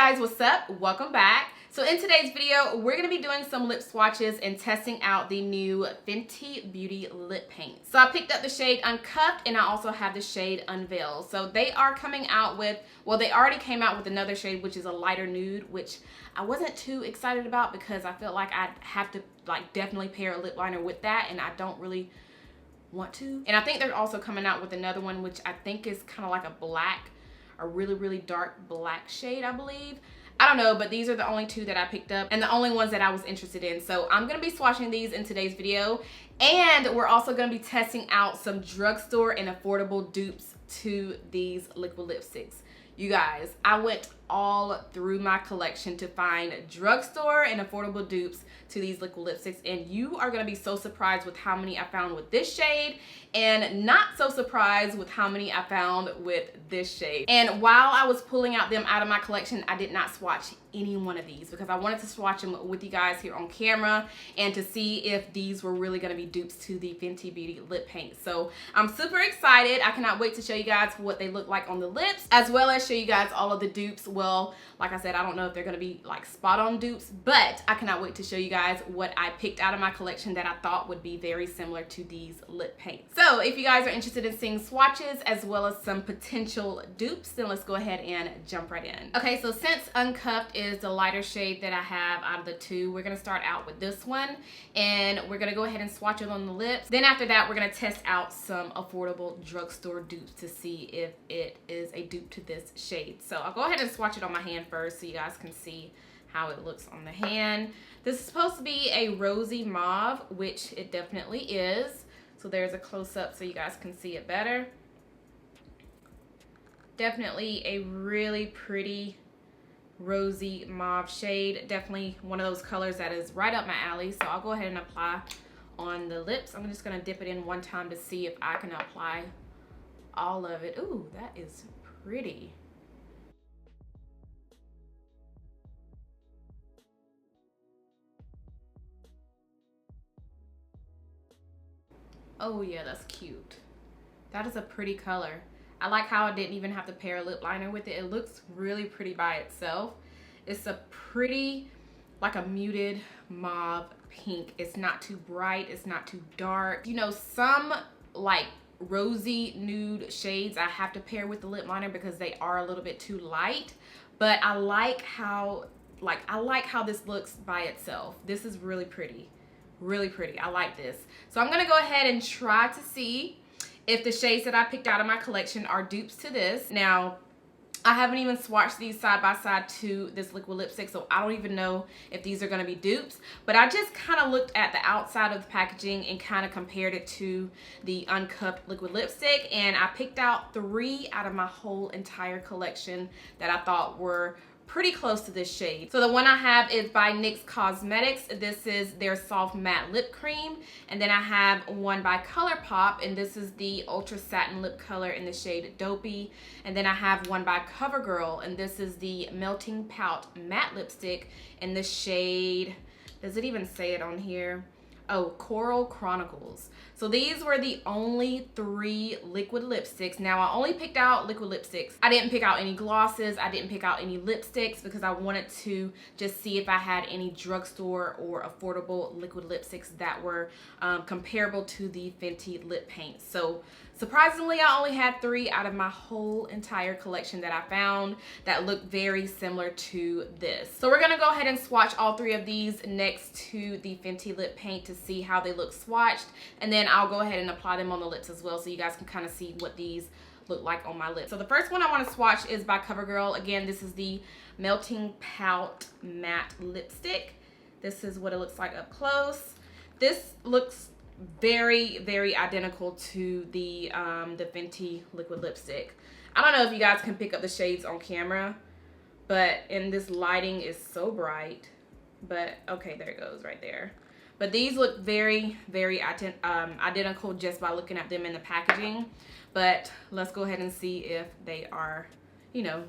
guys, what's up? Welcome back. So in today's video, we're going to be doing some lip swatches and testing out the new Fenty Beauty lip paint. So I picked up the shade Uncuffed and I also have the shade Unveil. So they are coming out with, well, they already came out with another shade, which is a lighter nude, which I wasn't too excited about because I felt like I'd have to definitely pair a lip liner with that, and I don't really want to. And I think they're also coming out with another one, which I think is kind of like a black, a really dark black shade, I believe. I don't know, but these are the only two that I picked up and the only ones that I was interested in. So I'm gonna be swatching these in today's video, and we're also gonna be testing out some drugstore and affordable dupes to these liquid lipsticks. You guys, I went all through my collection to find drugstore and affordable dupes to these liquid lipsticks, and you are gonna be so surprised with how many I found with this shade, and not so surprised with how many I found with this shade. And while I was pulling out them out of my collection, I did not swatch any one of these because I wanted to swatch them with you guys here on camera and to see if these were really going to be dupes to the Fenty Beauty lip paint. So I'm super excited. I cannot wait to show you guys what they look like on the lips, as well as show you guys all of the dupes. Well, like I said, I don't know if they're going to be like spot on dupes, but I cannot wait to show you guys what I picked out of my collection that I thought would be very similar to these lip paints. So if you guys are interested in seeing swatches as well as some potential dupes, then let's go ahead and jump right in. Okay, so since Uncuffed is the lighter shade that I have out of the two, we're gonna start out with this one, and we're gonna go ahead and swatch it on the lips. Then after that, we're gonna test out some affordable drugstore dupes to see if it is a dupe to this shade. So I'll go ahead and swatch it on my hand first so you guys can see how it looks on the hand. This is supposed to be a rosy mauve, which it definitely is. So there's a close-up so you guys can see it better. Definitely a really pretty rosy mauve shade. Definitely one of those colors that is right up my alley. So I'll go ahead and apply on the lips. I'm just gonna dip it in one time to see if I can apply all of it. Ooh, that is pretty. Oh yeah, that's cute. That is a pretty color. I like how I didn't even have to pair a lip liner with it. It looks really pretty by itself. It's a pretty, like a muted mauve pink. It's not too bright, it's not too dark. You know, some like rosy nude shades I have to pair with the lip liner because they are a little bit too light, but I like how this looks by itself. This is really pretty. Really pretty. I like this. So I'm gonna go ahead and try to see if the shades that I picked out of my collection are dupes to this. Now, I haven't even swatched these side by side to this liquid lipstick, so I don't even know if these are gonna be dupes, but I just kind of looked at the outside of the packaging and kind of compared it to the Uncuffed liquid lipstick, and I picked out 3 out of my whole entire collection that I thought were pretty close to this shade. So the one I have is by NYX Cosmetics. This is their soft matte lip cream. And then I have one by Colourpop, and this is the ultra satin lip color in the shade Dopey. And then I have one by Covergirl, and this is the melting pout matte lipstick in the shade, does it even say it on here? Oh, Coral Chronicles. So these were the only 3 liquid lipsticks. Now I only picked out liquid lipsticks. I didn't pick out any glosses. I didn't pick out any lipsticks because I wanted to just see if I had any drugstore or affordable liquid lipsticks that were comparable to the Fenty lip paint. So surprisingly, I only had 3 out of my whole entire collection that I found that look very similar to this. So we're gonna go ahead and swatch all 3 of these next to the Fenty lip paint to see how they look swatched, and then I'll go ahead and apply them on the lips as well so you guys can kind of see what these look like on my lips. So the first one I want to swatch is by Covergirl. Again, this is the Melting Pout Matte Lipstick. This is what it looks like up close. This looks very identical to the Fenty liquid lipstick. I don't know if you guys can pick up the shades on camera, but in this lighting is so bright. But okay, there it goes right there. But these look very identical just by looking at them in the packaging. But let's go ahead and see if they are, you know,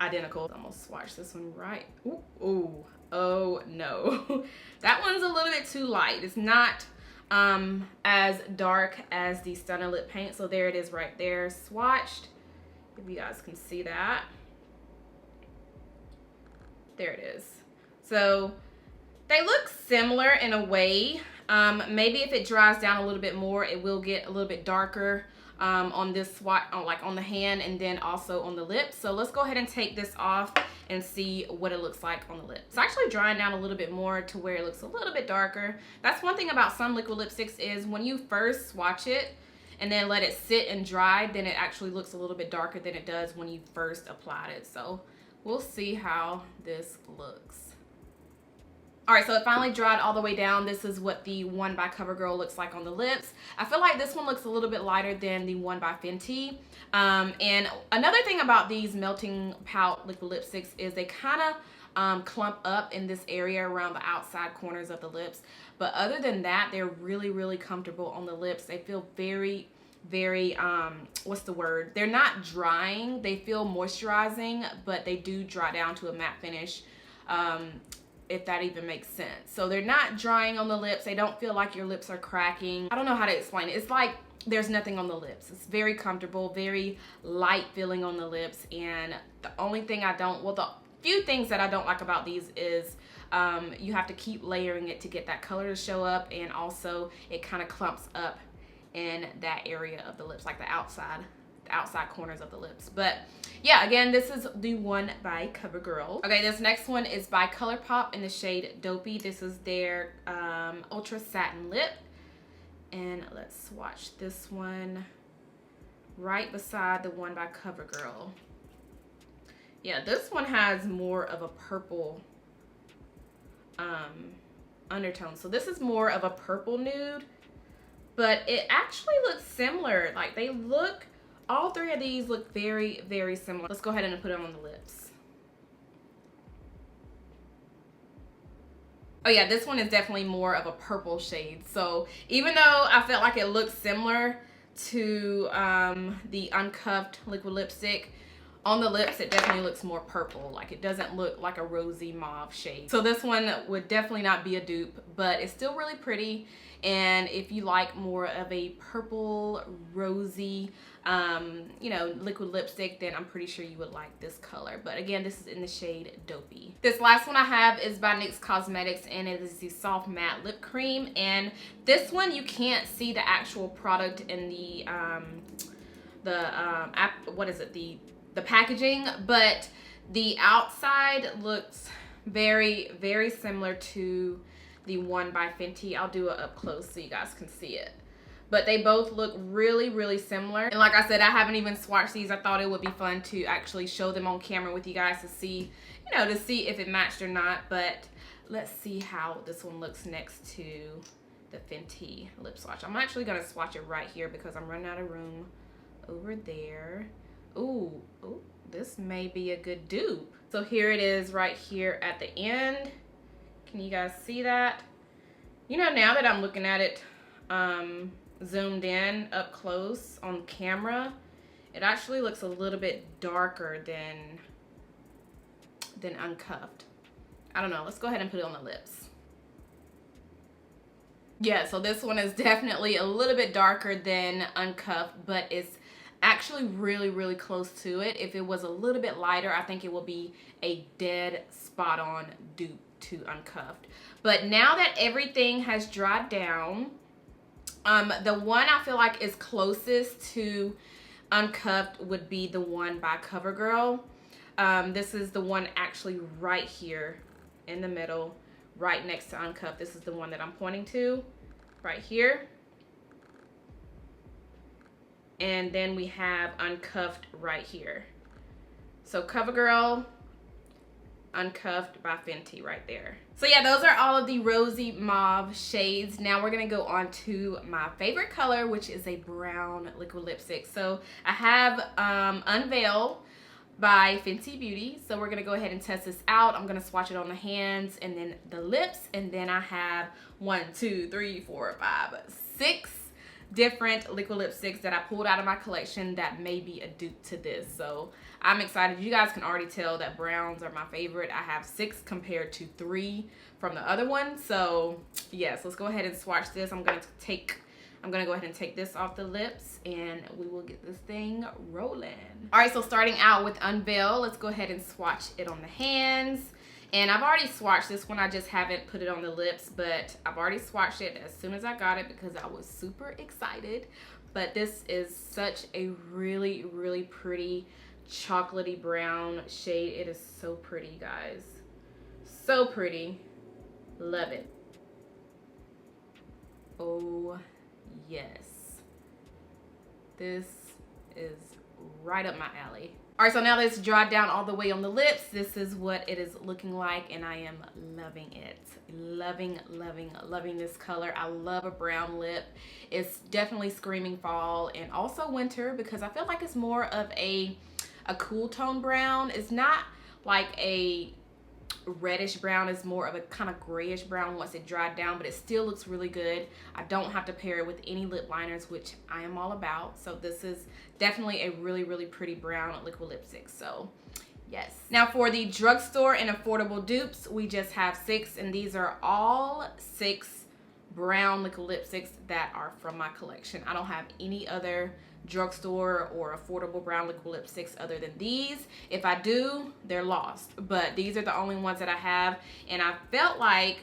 identical. I'm gonna swatch this one right. Ooh, oh no. That one's a little bit too light. It's not as dark as the Stunna lip paint. So there it is right there, swatched. If you guys can see that. There it is. So they look similar in a way. Maybe if it dries down a little bit more, it will get a little bit darker on this swatch, like on the hand, and then also on the lips. So let's go ahead and take this off and see what it looks like on the lips. It's actually drying down a little bit more to where it looks a little bit darker. That's one thing about some liquid lipsticks is when you first swatch it and then let it sit and dry, then it actually looks a little bit darker than it does when you first applied it. So we'll see how this looks. All right, so it finally dried all the way down. This is what the one by Covergirl looks like on the lips. I feel like this one looks a little bit lighter than the one by Fenty. And another thing about these melting pout liquid lipsticks is they kind of clump up in this area around the outside corners of the lips. But other than that, they're really, really comfortable on the lips. They feel very, very, what's the word? They're not drying. They feel moisturizing, but they do dry down to a matte finish. If that even makes sense. So they're not drying on the lips. They don't feel like your lips are cracking. I don't know how to explain it. It's like there's nothing on the lips. It's very comfortable, very light feeling on the lips. And the only thing I don't, well, the few things that I don't like about these is you have to keep layering it to get that color to show up, and also it kind of clumps up in that area of the lips, like the outside corners of the lips. But yeah, again, this is the one by Covergirl. Okay, this next one is by Colourpop in the shade Dopey. This is their Ultra Satin Lip. And let's swatch this one right beside the one by Covergirl. Yeah, this one has more of a purple undertone. So this is more of a purple nude, but it actually looks similar. Like they look, all three of these look very, very similar. Let's go ahead and put them on the lips. Oh yeah, this one is definitely more of a purple shade. So even though I felt like it looked similar to the Uncuffed liquid lipstick, on the lips it definitely looks more purple. Like it doesn't look like a rosy mauve shade. So this one would definitely not be a dupe, but it's still really pretty. And if you like more of a purple, rosy, you know, liquid lipstick, then I'm pretty sure you would like this color. But again, this is in the shade Dopey. This last one I have is by NYX Cosmetics, and it is the Soft Matte Lip Cream. And this one, you can't see the actual product in the what is it? The packaging, but the outside looks very, very similar to the one by Fenty. I'll do it up close so you guys can see it. But they both look really, really similar. And like I said, I haven't even swatched these. I thought it would be fun to actually show them on camera with you guys to see, you know, to see if it matched or not. But let's see how this one looks next to the Fenty lip swatch. I'm actually gonna swatch it right here because I'm running out of room over there. Ooh, this may be a good dupe. So here it is right here at the end. Can you guys see that? You know, now that I'm looking at it zoomed in up close on camera, it actually looks a little bit darker than Uncuffed. I don't know. Let's go ahead and put it on the lips. Yeah, so this one is definitely a little bit darker than Uncuffed, but it's actually really, really close to it. If it was a little bit lighter, I think it will be a dead spot on dupe to Uncuffed. But now that everything has dried down, the one I feel like is closest to Uncuffed would be the one by Covergirl. This is the one actually right here in the middle, right next to Uncuffed. This is the one that I'm pointing to right here. And then we have Uncuffed right here. So Covergirl, Uncuffed by Fenty right there. So yeah, those are all of the rosy mauve shades. Now we're gonna go on to my favorite color, which is a brown liquid lipstick. So I have Unveil by Fenty Beauty. So we're gonna go ahead and test this out. I'm gonna swatch it on the hands and then the lips. And then I have 1, 2, 3, 4, 5, 6 different liquid lipsticks that I pulled out of my collection that may be a dupe to this. So I'm excited. You guys can already tell that browns are my favorite. I have 6 compared to 3 from the other one. So yes, let's go ahead and swatch this. I'm gonna go ahead and take this off the lips and we will get this thing rolling. All right, so starting out with Unveil, let's go ahead and swatch it on the hands. And I've already swatched this one. I just haven't put it on the lips, but I've already swatched it as soon as I got it because I was super excited. But this is such a really, really pretty chocolatey brown shade. It is so pretty, guys. So pretty. Love it. Oh, yes. This is right up my alley. All right, so now that it's dried down all the way on the lips, this is what it is looking like, and I am loving it. Loving, loving, loving this color. I love a brown lip. It's definitely screaming fall and also winter because I feel like it's more of a cool tone brown. It's not like a reddish brown, is more of a kind of grayish brown once it dried down, but it still looks really good. I don't have to pair it with any lip liners, which I am all about. So this is definitely a really, really pretty brown liquid lipstick. So yes. Now for the drugstore and affordable dupes, we just have 6, and these are all 6 brown liquid lipsticks that are from my collection. I don't have any other drugstore or affordable brown liquid lipsticks other than these. If I do, they're lost, but these are the only ones that I have, and I felt like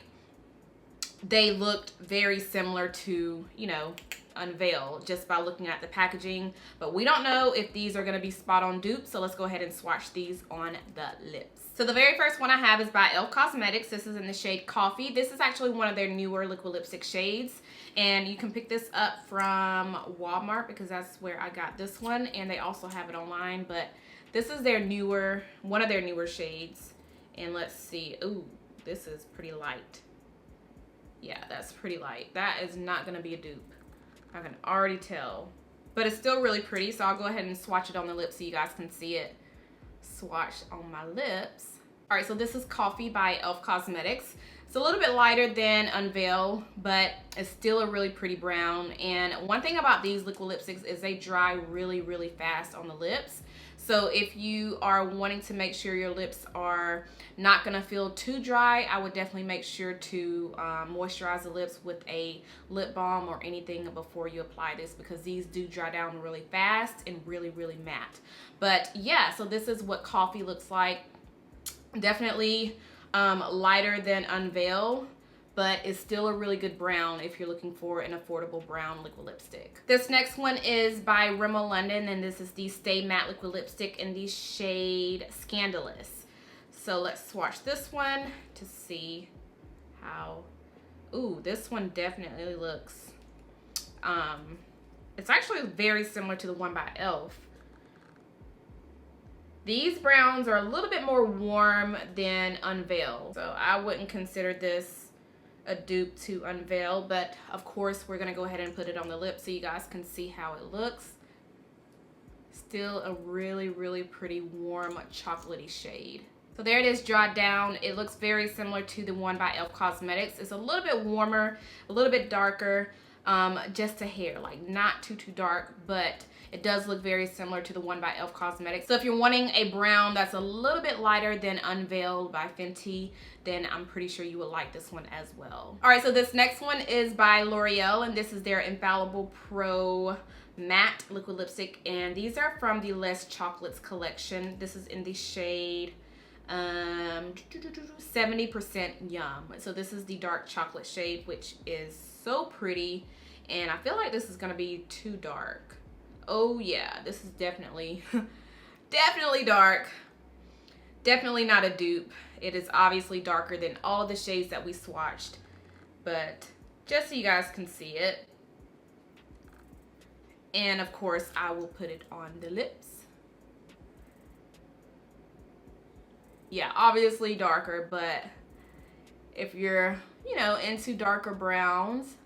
they looked very similar to, you know, Unveil just by looking at the packaging, but we don't know if these are going to be spot on dupes, so let's go ahead and swatch these on the lips. So the very first one I have is by e.l.f. Cosmetics. This is in the shade Coffee. This is actually one of their newer liquid lipstick shades, and you can pick this up from Walmart because that's where I got this one, and they also have it online, but this is their newer, one of their newer shades. And let's see. Ooh, this is pretty light. Yeah, that's pretty light. That is not going to be a dupe. I can already tell, but it's still really pretty, so I'll go ahead and swatch it on the lips so you guys can see it swatched on my lips. All right, so this is Coffee by e.l.f. Cosmetics. It's a little bit lighter than Unveil, but it's still a really pretty brown. And one thing about these liquid lipsticks is they dry really, really fast on the lips. So if you are wanting to make sure your lips are not gonna feel too dry, I would definitely make sure to moisturize the lips with a lip balm or anything before you apply this, because these do dry down really fast and really, really matte. But yeah, so this is what Coffee looks like. Definitely lighter than Unveil, but it's still a really good brown if you're looking for an affordable brown liquid lipstick. This next one is by Rimmel London, and this is the Stay Matte liquid lipstick in the shade Scandalous. So let's swatch this one to see how, ooh, this one definitely looks, it's actually very similar to the one by e.l.f. These browns are a little bit more warm than Unveil, so I wouldn't consider this a dupe to Unveil, but of course we're gonna go ahead and put it on the lips so you guys can see how it looks. Still a really, really pretty warm chocolatey shade. So there it is, dried down. It looks very similar to the one by e.l.f. Cosmetics. It's a little bit warmer, a little bit darker, just a hair, like not too dark, but it does look very similar to the one by e.l.f. Cosmetics. So if you're wanting a brown that's a little bit lighter than Unveil by Fenty, then I'm pretty sure you would like this one as well. All right, so this next one is by Loreal, and this is their Infallible Pro Matte Liquid Lipstick, and these are from the Less Chocolates collection. This is in the shade 70% Yum. So this is the dark chocolate shade, which is so pretty, and I feel like this is gonna be too dark. Oh yeah, this is definitely definitely dark. Definitely not a dupe. It is obviously darker than all of the shades that we swatched, but just so you guys can see it. And of course I will put it on the lips. Yeah, obviously darker, but if you're, you know, into darker browns,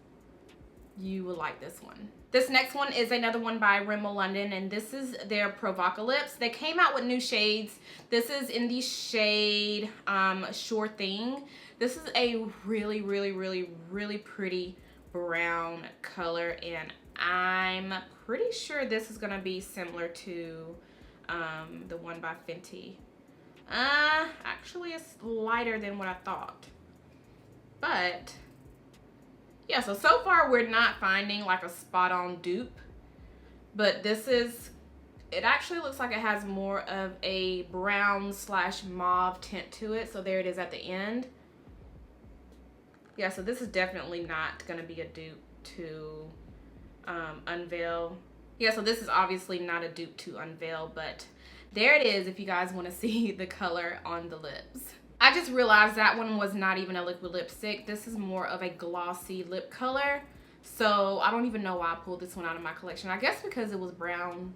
you will like this one. This next one is another one by Rimmel London, and this is their Provocalips. They came out with new shades. This is in the shade Sure Thing. This is a really, really, really, really pretty brown color, and I'm pretty sure this is gonna be similar to the one by Fenty. Actually it's lighter than what I thought, but yeah, so far we're not finding like a spot on dupe, but this is it actually looks like it has more of a brown slash mauve tint to it. So there it is at the end. Yeah, so this is definitely not going to be a dupe to Unveil. Yeah, so this is obviously not a dupe to Unveil, but there it is if you guys want to see the color on the lips. I just realized that one was not even a liquid lipstick. This is more of a glossy lip color. So I don't even know why I pulled this one out of my collection. I guess because it was brown.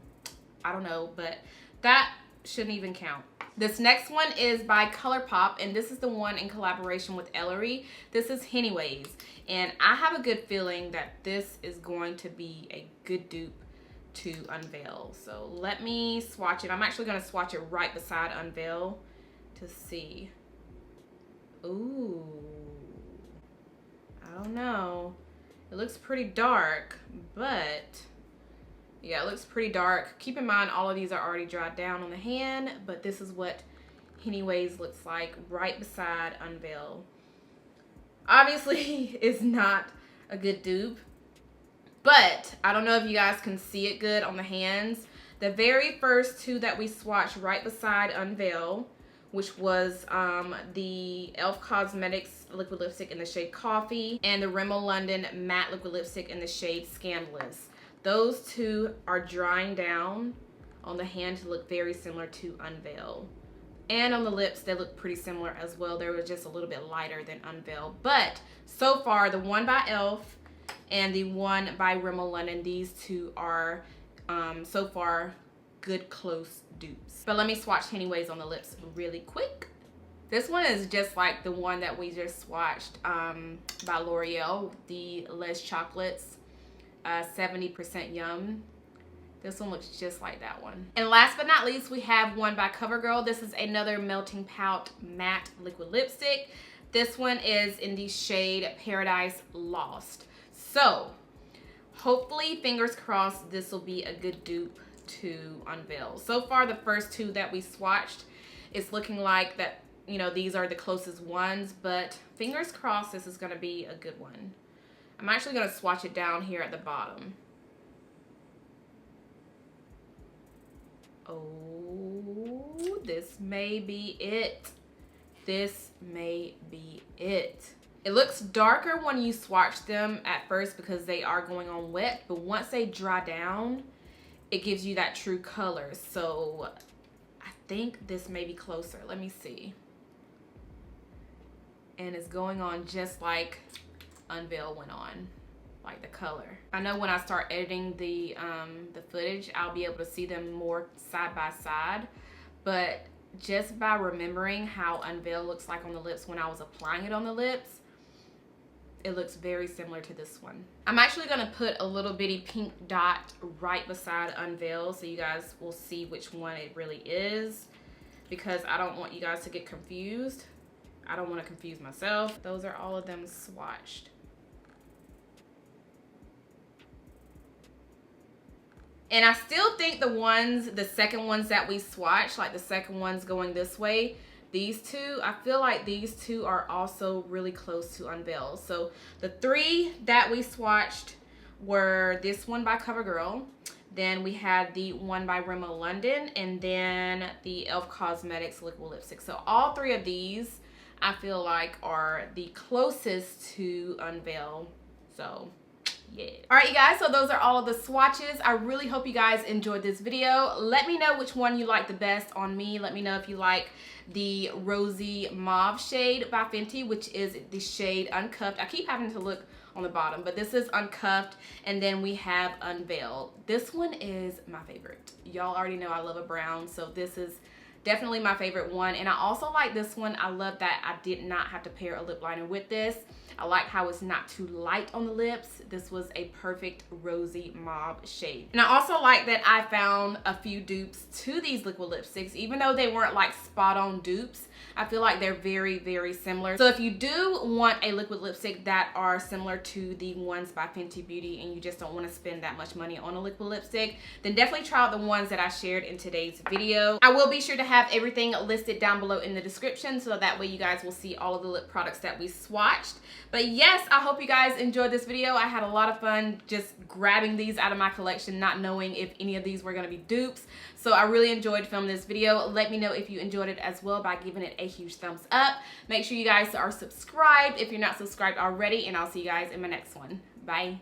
I don't know, but that shouldn't even count. This next one is by Colourpop, and this is the one in collaboration with Ellarie. This is Hennyways, and I have a good feeling that this is going to be a good dupe to Unveil. So let me swatch it. I'm actually going to swatch it right beside Unveil to see. Ooh, I don't know. It looks pretty dark, but yeah, it looks pretty dark. Keep in mind, all of these are already dried down on the hand, but this is what Hennyways looks like right beside Unveil. Obviously, it's not a good dupe, but I don't know if you guys can see it good on the hands. The very first two that we swatched right beside Unveil, which was the e.l.f. Cosmetics liquid lipstick in the shade Coffee and the Rimmel London matte liquid lipstick in the shade Scandalous. Those two are drying down on the hand to look very similar to Unveil. And on the lips, they look pretty similar as well. They were just a little bit lighter than Unveil. But so far, the one by e.l.f. and the one by Rimmel London, these two are so far good close dupes. But let me swatch Hennyways on the lips really quick. This one is just like the one that we just swatched by Loreal, the Les Chocolates 70% Yum. This one looks just like that one. And last but not least, we have one by Covergirl. This is another Melting Pout matte liquid lipstick. This one is in the shade Paradise Lost. So hopefully, fingers crossed, this will be a good dupe to Unveil. So far, the first two that we swatched, it's looking like that, you know, these are the closest ones, but fingers crossed this is going to be a good one. I'm actually going to swatch it down here at the bottom. Oh, this may be it. This may be it. It looks darker when you swatch them at first because they are going on wet, but once they dry down, it gives you that true color. So I think this may be closer. Let me see. And it's going on just like Unveil went on, like the color. I know when I start editing the footage, I'll be able to see them more side by side, but just by remembering how Unveil looks like on the lips when I was applying it on the lips, it looks very similar to this one. I'm actually gonna put a little bitty pink dot right beside Unveil so you guys will see which one it really is, because I don't want you guys to get confused. I don't want to confuse myself. Those are all of them swatched. And I still think the second ones that we swatched, like the second ones going this way, these two, I feel like these two are also really close to Unveil. So the three that we swatched were this one by Covergirl, then we had the one by Rimmel London, and then the e.l.f. Cosmetics liquid lipstick. So all three of these I feel like are the closest to Unveil. So yeah. All right, you guys, so those are all of the swatches. I really hope you guys enjoyed this video. Let me know which one you like the best on me. Let me know if you like the rosy mauve shade by Fenty, which is the shade Uncuffed. I keep having to look on the bottom, but this is Uncuffed, and then we have Unveil. This one is my favorite. Y'all already know I love a brown, so this is definitely my favorite one. And I also like this one. I love that I did not have to pair a lip liner with this. I like how it's not too light on the lips. This was a perfect rosy mauve shade. And I also like that I found a few dupes to these liquid lipsticks. Even though they weren't like spot on dupes, I feel like they're very, very similar. So if you do want a liquid lipstick that are similar to the ones by Fenty Beauty and you just don't want to spend that much money on a liquid lipstick, then definitely try out the ones that I shared in today's video. I will be sure to have everything listed down below in the description so that way you guys will see all of the lip products that we swatched. But yes, I hope you guys enjoyed this video. I had a lot of fun just grabbing these out of my collection, not knowing if any of these were going to be dupes. So I really enjoyed filming this video. Let me know if you enjoyed it as well by giving it a huge thumbs up. Make sure you guys are subscribed if you're not subscribed already, and I'll see you guys in my next one. Bye.